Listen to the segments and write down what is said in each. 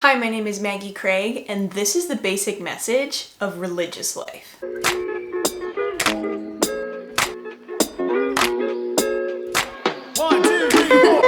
Hi, my name is Maggie Craig, and this is the basic message of religious life. One, two, three, four.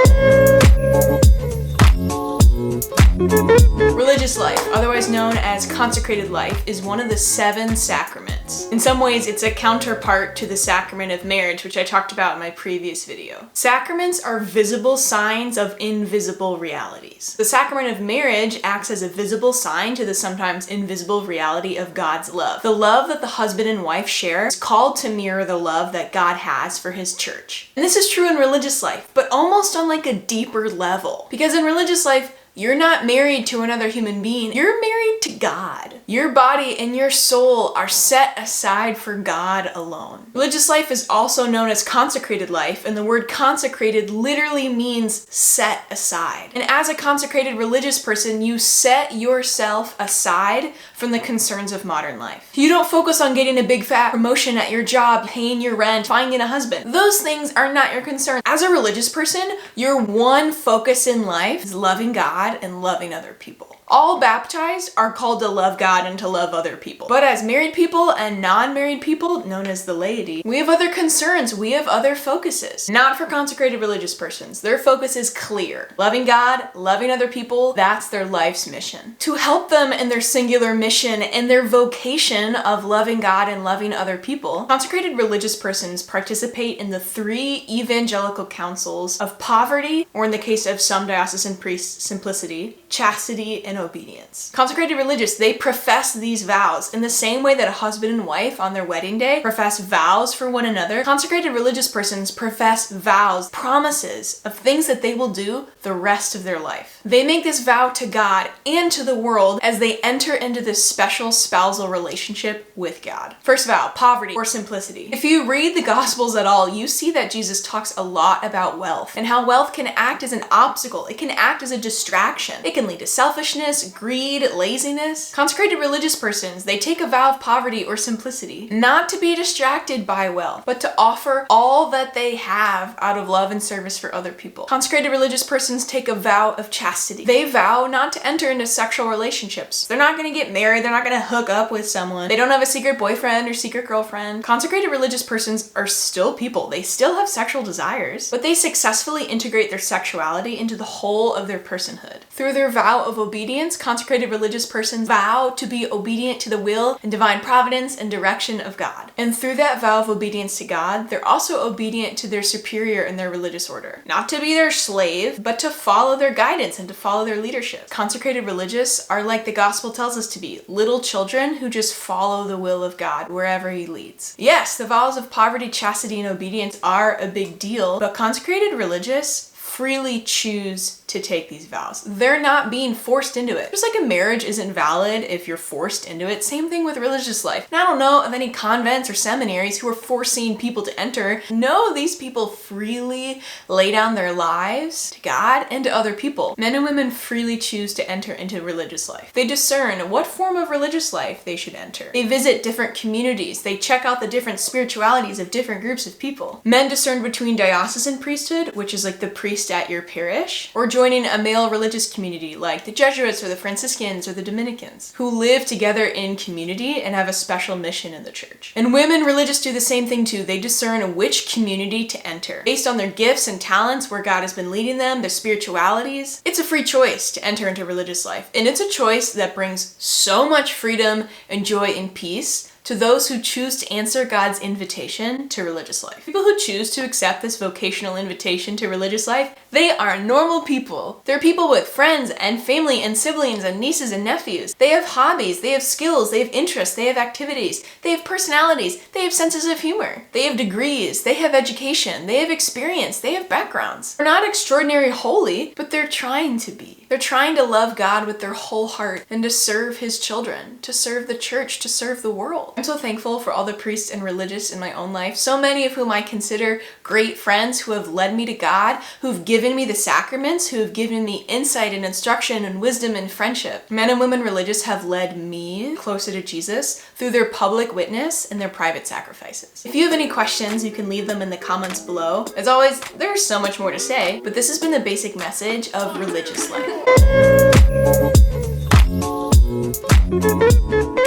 Religious life, otherwise known as consecrated life, is one of the 7 sacraments. In some ways, it's a counterpart to the sacrament of marriage, which I talked about in my previous video. Sacraments are visible signs of invisible realities. The sacrament of marriage acts as a visible sign to the sometimes invisible reality of God's love. The love that the husband and wife share is called to mirror the love that God has for his church. And this is true in religious life, but almost on like a deeper level. Because in religious life, you're not married to another human being. You're married to God. Your body and your soul are set aside for God alone. Religious life is also known as consecrated life, and the word consecrated literally means set aside. And as a consecrated religious person, you set yourself aside from the concerns of modern life. You don't focus on getting a big fat promotion at your job, paying your rent, finding a husband. Those things are not your concern. As a religious person, your one focus in life is loving God and loving other people. All baptized are called to love God and to love other people. But as married people and non-married people, known as the laity, we have other concerns, we have other focuses. Not for consecrated religious persons. Their focus is clear. Loving God, loving other people, that's their life's mission. To help them in their singular mission and their vocation of loving God and loving other people, consecrated religious persons participate in the 3 evangelical counsels of poverty, or in the case of some diocesan priests, simplicity, chastity, and obedience. Consecrated religious, they profess these vows in the same way that a husband and wife on their wedding day profess vows for one another. Consecrated religious persons profess vows, promises of things that they will do the rest of their life. They make this vow to God and to the world as they enter into this special spousal relationship with God. First vow, poverty or simplicity. If you read the Gospels at all, you see that Jesus talks a lot about wealth and how wealth can act as an obstacle. It can act as a distraction. It can lead to selfishness, greed, laziness. Consecrated religious persons, they take a vow of poverty or simplicity, not to be distracted by wealth, but to offer all that they have out of love and service for other people. Consecrated religious persons take a vow of chastity. They vow not to enter into sexual relationships. They're not going to get married. They're not going to hook up with someone. They don't have a secret boyfriend or secret girlfriend. Consecrated religious persons are still people. They still have sexual desires, but they successfully integrate their sexuality into the whole of their personhood. Through their vow of obedience, consecrated religious persons vow to be obedient to the will and divine providence and direction of God. And through that vow of obedience to God, they're also obedient to their superior in their religious order. Not to be their slave, but to follow their guidance and to follow their leadership. Consecrated religious are like the gospel tells us to be, little children who just follow the will of God wherever he leads. Yes, the vows of poverty, chastity, and obedience are a big deal, but consecrated religious freely choose to take these vows. They're not being forced into it. Just like a marriage isn't valid if you're forced into it, same thing with religious life. And I don't know of any convents or seminaries who are forcing people to enter. No, these people freely lay down their lives to God and to other people. Men and women freely choose to enter into religious life. They discern what form of religious life they should enter. They visit different communities. They check out the different spiritualities of different groups of people. Men discern between diocesan priesthood, which is like the priest at your parish, or joining a male religious community like the Jesuits or the Franciscans or the Dominicans, who live together in community and have a special mission in the church. And women religious do the same thing too. They discern which community to enter based on their gifts and talents, where God has been leading them, their spiritualities. It's a free choice to enter into religious life, and it's a choice that brings so much freedom and joy and peace to those who choose to answer God's invitation to religious life. People who choose to accept this vocational invitation to religious life, they are normal people. They're people with friends and family and siblings and nieces and nephews. They have hobbies, they have skills, they have interests, they have activities, they have personalities, they have senses of humor, they have degrees, they have education, they have experience, they have backgrounds. They're not extraordinary holy, but they're trying to be. They're trying to love God with their whole heart and to serve his children, to serve the church, to serve the world. I'm so thankful for all the priests and religious in my own life, so many of whom I consider great friends who have led me to God, who've given me the sacraments, who have given me insight and instruction and wisdom and friendship. Men and women religious have led me closer to Jesus through their public witness and their private sacrifices. If you have any questions, you can leave them in the comments below. As always, there's so much more to say, but this has been the basic message of religious life. you.